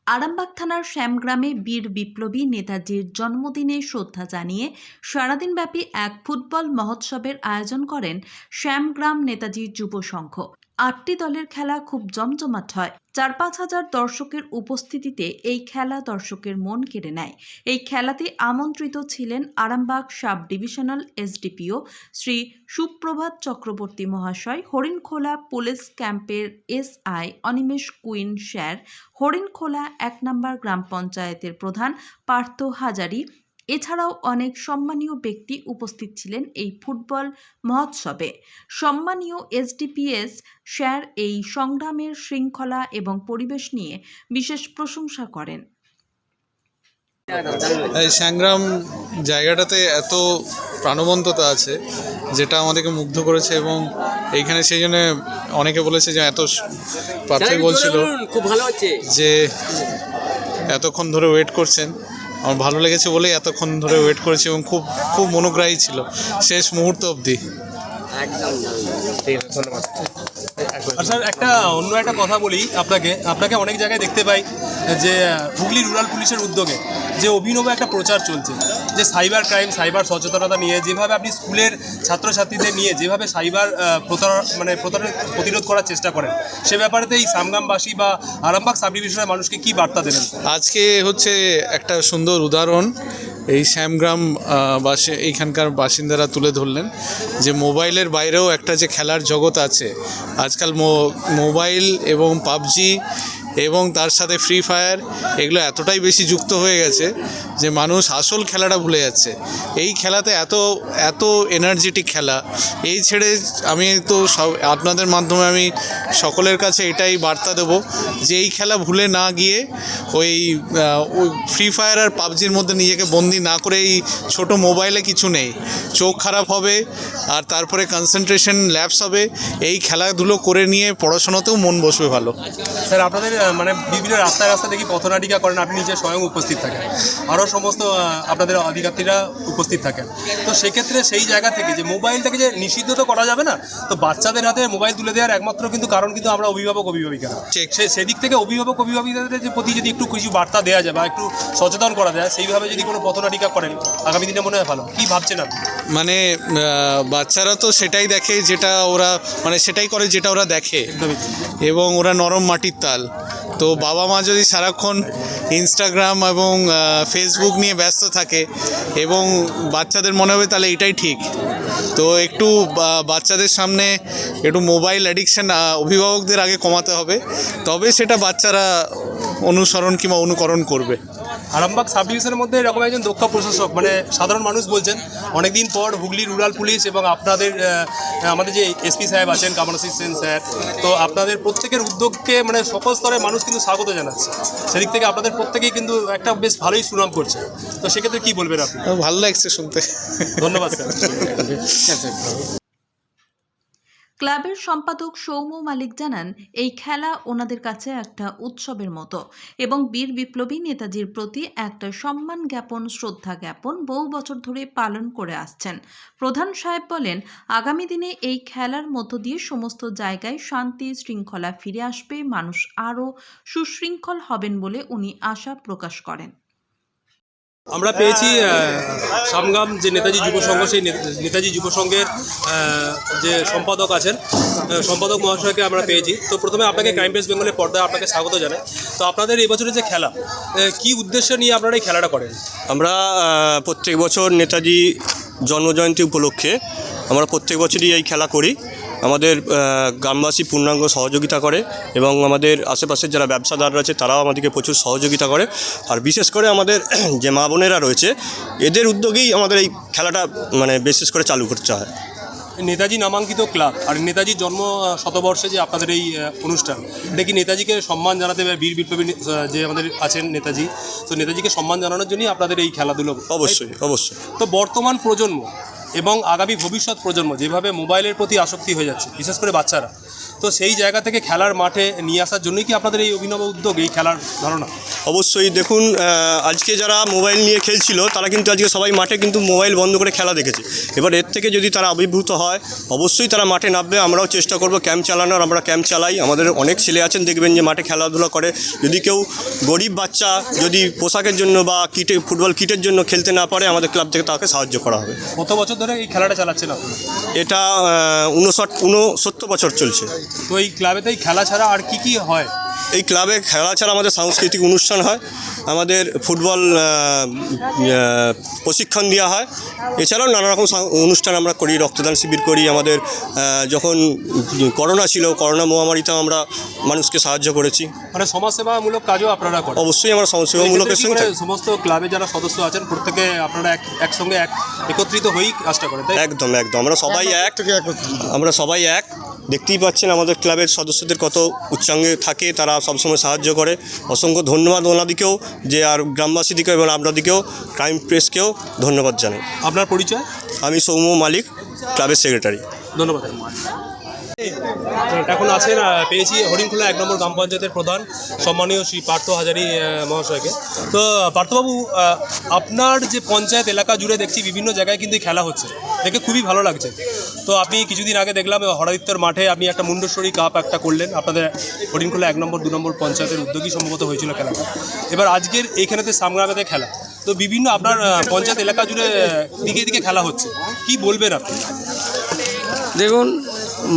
আরামবাগ থানার শ্যামগ্রামে বীর বিপ্লবী নেতাজির জন্মদিনে শ্রদ্ধা জানিয়ে সারাদিনব্যাপী এক ফুটবল মহোৎসবের আয়োজন করেন শ্যামগ্রাম নেতাজি যুব সংঘ। ৮টি দলের খেলা খুব জমজমাট হয়। ৪-৫ হাজার দর্শকের উপস্থিতিতে এই খেলা দর্শকের মন কেড়ে নেয়। এই খেলাতে আমন্ত্রিত ছিলেন Arambagh sub divisional SDPO Shri সুপ্রভাত চক্রবর্তী মহাশয়, হরিণখোলা পুলিশ ক্যাম্পের SI Animesh queen sir, Harinkhola ১ নম্বর গ্রাম পঞ্চায়েতের প্রধান পার্থ হাজারি। এছাড়াও অনেক সম্মানীয় ব্যক্তি উপস্থিত ছিলেন এই ফুটবল মহোৎসবে। সম্মানীয় এসডিপিএস স্যার এই সংগ্রামের শৃঙ্খলা এবং পরিবেশ নিয়ে বিশেষ প্রশংসা করেন। এই সংগ্রাম জায়গাটাতে এত প্রাণবন্ততা আছে যেটা আমাদেরকে মুগ্ধ করেছে, এবং এইখানে সেই জন্য অনেকে বলেছে যে পার্থই বলছিল খুব ভালো হচ্ছে যে এতক্ষণ ধরে ওয়েট করছেন। আমার ভালো লেগেছে বলেই এতক্ষণ ধরে ওয়েট করেছি, এবং খুব খুব মনোগ্রাহী ছিল শেষ মুহূর্ত অবধি। একদম ঠিক আছে, ধন্যবাদ। স্যার অন্য একটা কথা বলি আপনাকে অনেক জায়গায় দেখতে পাই যে হুগলি রুরাল পুলিশের উদ্যোগে যে অভিনব একটা প্রচার চলছে, যে সাইবার ক্রাইম, সাইবার সচেতনতা নিয়ে যেভাবে আপনি স্কুলের ছাত্রছাত্রীদের নিয়ে যেভাবে সাইবার প্রতিরোধ করার চেষ্টা করেন, সে ব্যাপারেতে এই সামগ্রামবাসী বা আরামবাগ সাব ডিভিশনের মানুষকে কী বার্তা দেবেন? আজকে হচ্ছে একটা সুন্দর উদাহরণ এই শ্যামগ্রাম এইখানকার বাসিন্দারা তুলে ধরলেন যে মোবাইলের বাইরেও একটা যে খেলার জগৎ আছে। আজকাল মোবাইল এবং পাবজি এবং তার সাথে ফ্রি ফায়ার এগুলো এতটাই বেশি যুক্ত হয়ে গেছে যে মানুষ আসল খেলাটা ভুলে যাচ্ছে। এই খেলাতে এত এনার্জেটিক খেলা, এই ছেড়ে আমি তো আপনাদের মাধ্যমে আমি সকলের কাছে এটাই বার্তা দেব যে এই খেলা ভুলে না গিয়ে ওই ফ্রি ফায়ার আর পাবজির মধ্যে নিজেকে বন্দি না করে, এই ছোটো মোবাইলে কিছু নেই, চোখ খারাপ হবে আর তারপরে কনসেন্ট্রেশন ল্যাপস হবে। এই খেলাধুলো করে নিয়ে পড়াশোনাতেও মন বসবে ভালো। স্যার, আপনাদের বিভিন্ন রাস্তায় দেখি পথনাটিকা করেন, আপনি নিজে স্বয়ং উপস্থিত থাকেন, আরও সমস্ত আপনাদের অধিকারীরা উপস্থিত থাকেন। তো সেক্ষেত্রে সেই জায়গা থেকে যে মোবাইলটাকে যে নিষিদ্ধ তো করা যাবে না, তো বাচ্চাদের হাতে মোবাইল তুলে দেওয়ার একমাত্র কারণ আমরা অভিভাবিকারা। সেদিক থেকে অভিভাবিকাদের প্রতি যদি একটু কিছু বার্তা দেওয়া যায় বা একটু সচেতন করা যায়, সেইভাবে যদি কোনো পথনাটিকা করেন আগামী দিনে মনে হয় ভালো। কী ভাবছেন আপনি? বাচ্চারা তো সেটাই দেখে যেটা ওরা সেটাই করে যেটা ওরা দেখে, এবং ওরা নরম মাটির তাল। তো বাবা মা যদি সারাক্ষণ ইনস্টাগ্রাম এবং ফেসবুক নিয়ে ব্যস্ত থাকে এবং বাচ্চাদের মনে হবে তাহলে এটাই ঠিক, তো একটু বাচ্চাদের সামনে একটু মোবাইল অ্যাডিকশান অভিভাবকদের আগে কমাতে হবে, তবে সেটা বাচ্চারা অনুসরণ কিংবা অনুকরণ করবে। আরামবাগ সাব ডিভিশনের মধ্যে এরকম একজন দক্ষ প্রশাসক, সাধারণ মানুষ বলছেন অনেকদিন পর হুগলি রুরাল পুলিশ এবং আমাদের যে এসপি সাহেব আছেন কামরাশিস সেন স্যার, তো আপনাদের প্রত্যেকের উদ্যোগকে সকল স্তরের মানুষ কিন্তু স্বাগত জানাচ্ছে। সেদিক থেকে আপনাদের প্রত্যেকেই কিন্তু একটা বেশ ভালোই সুনাম করছে। তো সেক্ষেত্রে কী বলবেন আপনি? ভালো লাগছে শুনতে। ধন্যবাদ স্যার। ক্লাবের সম্পাদক সৌম্য মালিক জানান, এই খেলা ওনাদের কাছে একটা উৎসবের মতো এবং বীর বিপ্লবী নেতাজির প্রতি একটা সম্মান জ্ঞাপন, শ্রদ্ধা জ্ঞাপন বহু বছর ধরে পালন করে আসছেন। প্রধান সাহেব বলেন, আগামী দিনে এই খেলার মধ্য দিয়ে সমস্ত জায়গায় শান্তি শৃঙ্খলা ফিরে আসবে, মানুষ আরও সুশৃঙ্খল হবেন বলে উনি আশা প্রকাশ করেন। আমরা পেয়েছি সামগ্রাম যে নেতাজি যুব সংঘ, সেই নেতাজি যুব সংঘের যে সম্পাদক আছেন, সম্পাদক মহাশয়কে আমরা পেয়েছি। তো প্রথমে আপনাকে ক্রাইম প্রেস বেঙ্গলের পর্দায় আপনাকে স্বাগত জানাই। তো আপনাদের এই বছরের যে খেলা, কী উদ্দেশ্য নিয়ে আপনারা এই খেলাটা করেন? আমরা প্রত্যেক বছর নেতাজি জন্মজয়ন্তী উপলক্ষে আমরা প্রত্যেক বছরই এই খেলা করি। আমাদের গ্রামবাসী পূর্ণাঙ্গ সহযোগিতা করে এবং আমাদের আশেপাশের যারা ব্যবসাদাররা আছে তারাও আমাদেরকে প্রচুর সহযোগিতা করে। আর বিশেষ করে আমাদের যে মা বোনেরা রয়েছে, এদের উদ্যোগেই আমাদের এই খেলাটা বিশেষ করে চালু করতে হয়। নেতাজি নামাঙ্কিত ক্লাব আর নেতাজির জন্ম শতবর্ষে যে আপনাদের এই অনুষ্ঠান, দেখি নেতাজিকে সম্মান জানাতে, বীর বিপ্লবী যে আমাদের আছেন নেতাজি, তো নেতাজিকে সম্মান জানানোর জন্যই আপনাদের এই খেলাধুলো। অবশ্যই। তো বর্তমান প্রজন্ম এবং আগামী ভবিষ্যৎ প্রজন্ম যেভাবে মোবাইলের প্রতি আসক্তি হয়ে যাচ্ছে, বিশেষ করে বাচ্চারা, তো সেই জায়গা থেকে খেলার মাঠে নিয়ে আসার জন্যই কি আপনাদের এই অভিনব উদ্যোগ, এই খেলার ধারণা? অবশ্যই দেখুন, আজকে যারা মোবাইল নিয়ে খেলছিল তারা কিন্তু আজকে সবাই মাঠে কিন্তু মোবাইল বন্ধ করে খেলা দেখেছে। এবার এর থেকে যদি তারা আবির্ভূত হয় অবশ্যই তারা মাঠে নামবে। আমরাও চেষ্টা করব ক্যাম্প চালানোর, আমরা ক্যাম্প চালাই। আমাদের অনেক ছেলে আছেন দেখবেন যে মাঠে খেলাধুলা করে। যদি কেউ গরিব বাচ্চা যদি পোশাকের জন্য বা কিটে ফুটবল কিটের জন্য খেলতে না পারে আমাদের ক্লাব থেকে তাকে সাহায্য করা হবে। কত বছর ধরে এই খেলাটা চালাচ্ছেন আপনারা? এটা 69 বছর চলছে। তো এই ক্লাবেতেই খেলা ছাড়া আর কি কি হয়? এই ক্লাবে খেলা ছাড়া আমাদের সাংস্কৃতিক অনুষ্ঠান হয়, আমাদের ফুটবল প্রশিক্ষণ দেওয়া হয়, এছাড়াও নানা রকম অনুষ্ঠান আমরা করি, রক্তদান শিবির করি। আমাদের যখন করোনা ছিল, করোনা মহামারীতেও আমরা মানুষকে সাহায্য করেছি। মানে সমাজসেবামূলক কাজও আপনারা করেন? অবশ্যই আমরা সমাজসেবামূলকের সঙ্গে থাকি। সমস্ত ক্লাবে যারা সদস্য আছেন প্রত্যেকে আপনারা একসঙ্গে একত্রিত হয়েই কাজটা করেন? একদম আমরা সবাই এক। দেখতেই পাচ্ছেন আমাদের ক্লাবের সদস্যদের কত উচ্চাঙ্গে থাকে, তারা সবসময় সাহায্য করে। অসংখ্য ধন্যবাদ ওনাদিকেও, যে আর গ্রামবাসীদিকেও এবং আপনাদিকেও, ক্রাইম প্রেসকেও ধন্যবাদ জানাই। আপনার পরিচয়? আমি সৌম্য মালিক, ক্লাবের সেক্রেটারি। ধন্যবাদ। এখন আছেন পেয়েছি হরিণখোলা 1 নম্বর গ্রাম পঞ্চায়েতের প্রধান সম্মানীয় শ্রী পার্থ হাজারি মহাশয়কে। তো পার্থবাবু, আপনার যে পঞ্চায়েত এলাকা জুড়ে দেখছি বিভিন্ন জায়গায় কিন্তু খেলা হচ্ছে, দেখে খুবই ভালো লাগছে। তো আপনি কিছুদিন আগে দেখলাম হরাদিত্যর মাঠে আপনি একটা মুন্ডেশ্বরী কাপ একটা করলেন, আপনাদের হরিণখোলা 1 নম্বর 2 নম্বর পঞ্চায়েতের উদ্যোগী সম্ভবত হয়েছিল খেলাটা। এবার আজকের এইখানেতে সামগ্রামেতে খেলা, তো বিভিন্ন আপনার পঞ্চায়েত এলাকা জুড়ে দিকে দিকে খেলা হচ্ছে, কি বলবেন আপনি? দেখুন,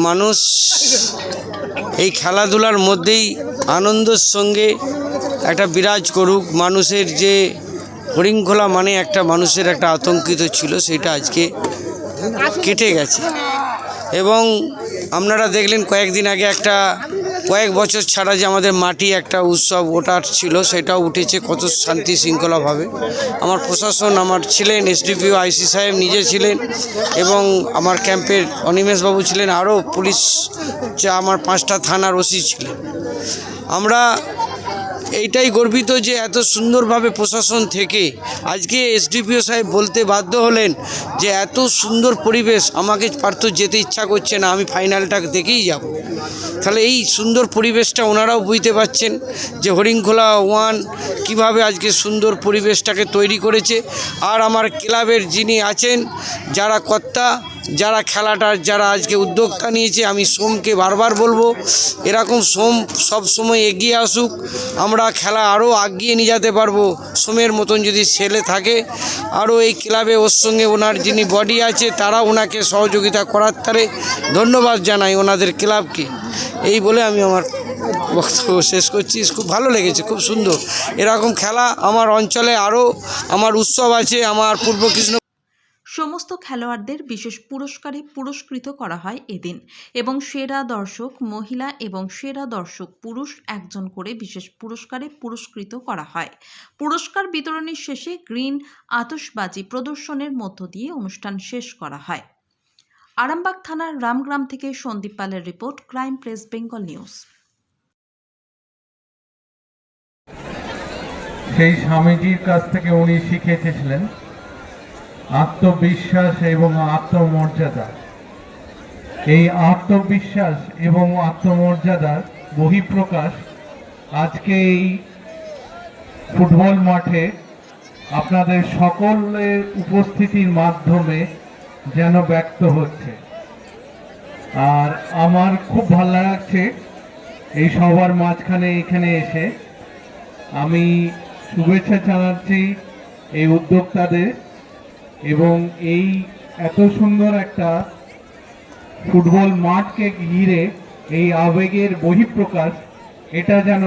মানুষ এই খেলাধুলার মধ্যেই আনন্দের সঙ্গে একটা বিরাজ করুক। মানুষের যে হরিণখোলা মানে একটা মানুষের একটা আতঙ্কিত ছিল, সেটা আজকে কেটে গেছে। এবং আপনারা দেখলেন কয়েকদিন আগে কয়েক বছর ছাড়া যে আমাদের মাটি একটা উৎসব ওটার ছিল, সেটাও উঠেছে কত শান্তি শৃঙ্খলাভাবে। আমার প্রশাসন আমার ছিলেন, এসডিপিও আইসি সাহেব নিজে ছিলেন, এবং আমার ক্যাম্পের অনিমেষবাবু ছিলেন, আরও পুলিশ আমার 5টা থানার ওসি ছিলেন। আমরা এইটাই গর্বিত যে এত সুন্দরভাবে প্রশাসন থেকে আজকে এসডিপিও সাহেব বলতে বাধ্য হলেন যে এত সুন্দর পরিবেশ, আমাকে পার্থ যেতে ইচ্ছা করছে না, আমি ফাইনালটা দেখেই যাব। তাহলে এই সুন্দর পরিবেশটা ওনারাও বুঝতে পারছেন যে হরিণখোলা 1 কীভাবে আজকে সুন্দর পরিবেশটাকে তৈরি করেছে। আর আমার ক্লাবের যিনি আছেন, যারা কর্তা, যারা খেলাটার যারা আজকে উদ্যোক্তা নিয়েছে, আমি সোমকে বারবার বলবো এরকম সোম সব সময় এগিয়ে আসুক, আমরা খেলা আরও এগিয়ে নিয়ে যেতে পারবো। সোমের মতন যদি ছেলে থাকে আরও এই ক্লাবে ওর সঙ্গে ওনার যিনি বডি আছে তারা ওনাকে সহযোগিতা করার তারে ধন্যবাদ জানাই ওনাদের ক্লাবকে। এই বলে আমি আমার বক্তব্য শেষ করছি। খুব ভালো লেগেছে, খুব সুন্দর এরকম খেলা। আমার অঞ্চলে আরও আমার উৎসব আছে, আমার পূর্ব কৃষ্ণ সমস্ত খেলোয়াড়দের বিশেষ পুরস্কারে পুরস্কৃত করা হয় এদিন, এবং সেরা দর্শক মহিলা এবং সেরা দর্শক পুরুষ 1জন করে বিশেষ পুরস্কারে পুরস্কৃত করা হয়। পুরস্কার বিতরণের শেষে গ্রিন আতশবাজি প্রদর্শনের মধ্য দিয়ে অনুষ্ঠান শেষ করা হয়। আরামবাগ থানার রামগ্রাম থেকে সন্দীপ পালের report, crime press Bengal news. সেই স্বামীজির কাছ থেকে উনি শিখে এসেছিলেন আত্মবিশ্বাস এবং আত্মমর্যাদা। এই আত্মবিশ্বাস এবং আত্মমর্যাদার বহিঃপ্রকাশ আজকে এই ফুটবল মাঠে আপনাদের সকলের উপস্থিতির মাধ্যমে যেন ব্যক্ত হচ্ছে। আর আমার খুব ভালো লাগছে এই সবার মাঝখানে এখানে এসে। আমি শুভেচ্ছা জানাচ্ছি এই উদ্যোক্তাদের, এবং এই এত সুন্দর একটা ফুটবল মাঠকে ঘিরে এই আবেগের বহিঃপ্রকাশ, এটা যেন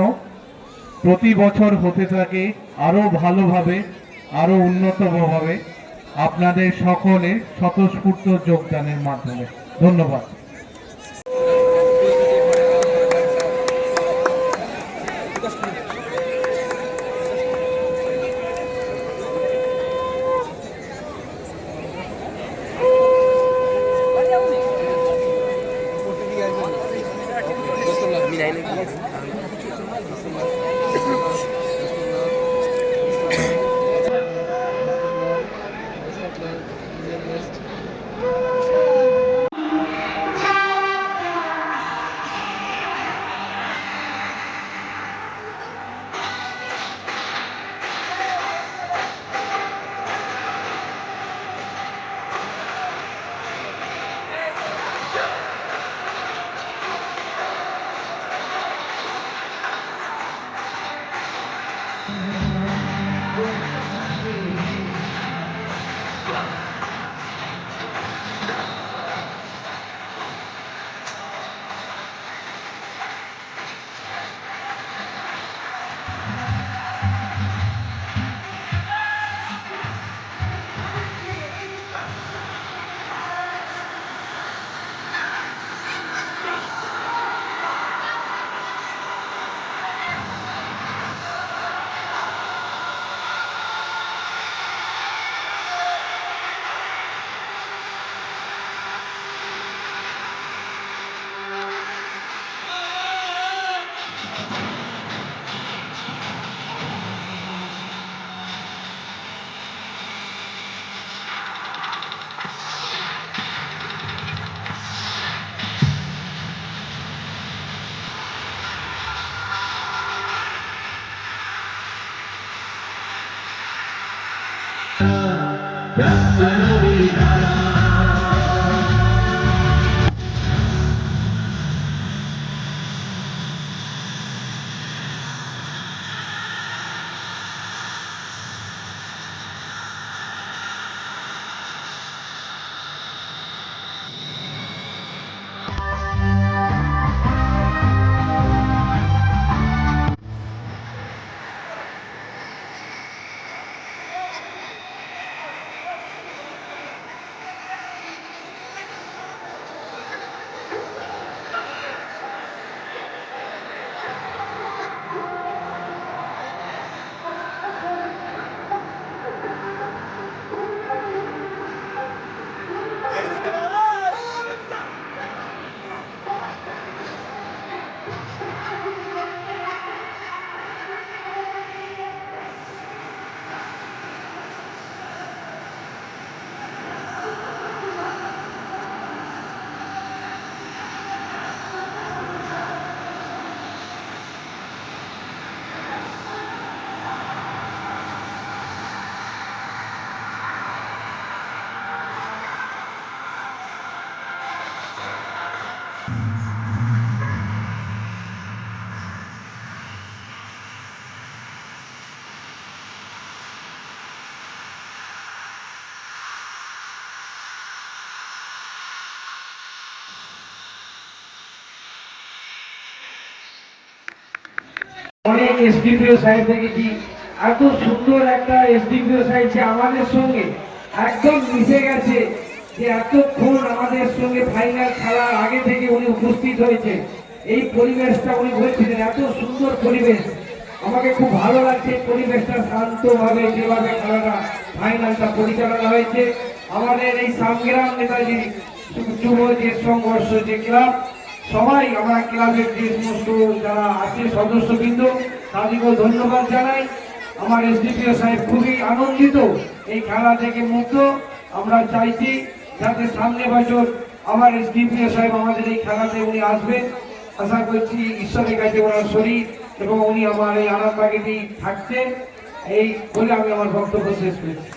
প্রতি বছর হতে থাকে আরও ভালোভাবে, আরও উন্নতভাবে, আপনাদের সকলে স্বতঃস্ফূর্ত যোগদানের মাধ্যমে। ধন্যবাদ। অনেক এসডিপিও সাহেব দেখেছি, এত সুন্দর একটা এসডিপিও সাহেব যে আমাদের সঙ্গে একদম মিশে গেছে, যে এতক্ষণ আমাদের সঙ্গে ফাইনাল খেলার আগে থেকে উনি উপস্থিত হয়েছে। এই পরিবেশটা উনি বলছিলেন এত সুন্দর পরিবেশ, আমাকে খুব ভালো লাগছে পরিবেশটা শান্তভাবে যেভাবে খেলাটা ফাইনালটা পরিচালনা হয়েছে। আমাদের এই সামগ্রাম নেতাজি যুব যে সংঘর্ষ যে ক্লাব, সবাই আমরা ক্লাবের যে সমস্ত যারা আছে সদস্যবৃন্দ তাদেরকেও ধন্যবাদ জানাই। আমার এসডিপিও সাহেব খুবই আনন্দিত, এই খেলা থেকে মুক্ত। আমরা চাইছি যাতে সামনে বছর আমার এসডিপিও সাহেব আমাদের এই খেলাতে উনি আসবেন। আশা করছি ঈশ্বরের কাছে ওনার শরীর এবং উনি আমার এই আরামবাগেতেই থাকছেন, এই বলে আমি আমার বক্তব্য শেষ করছি।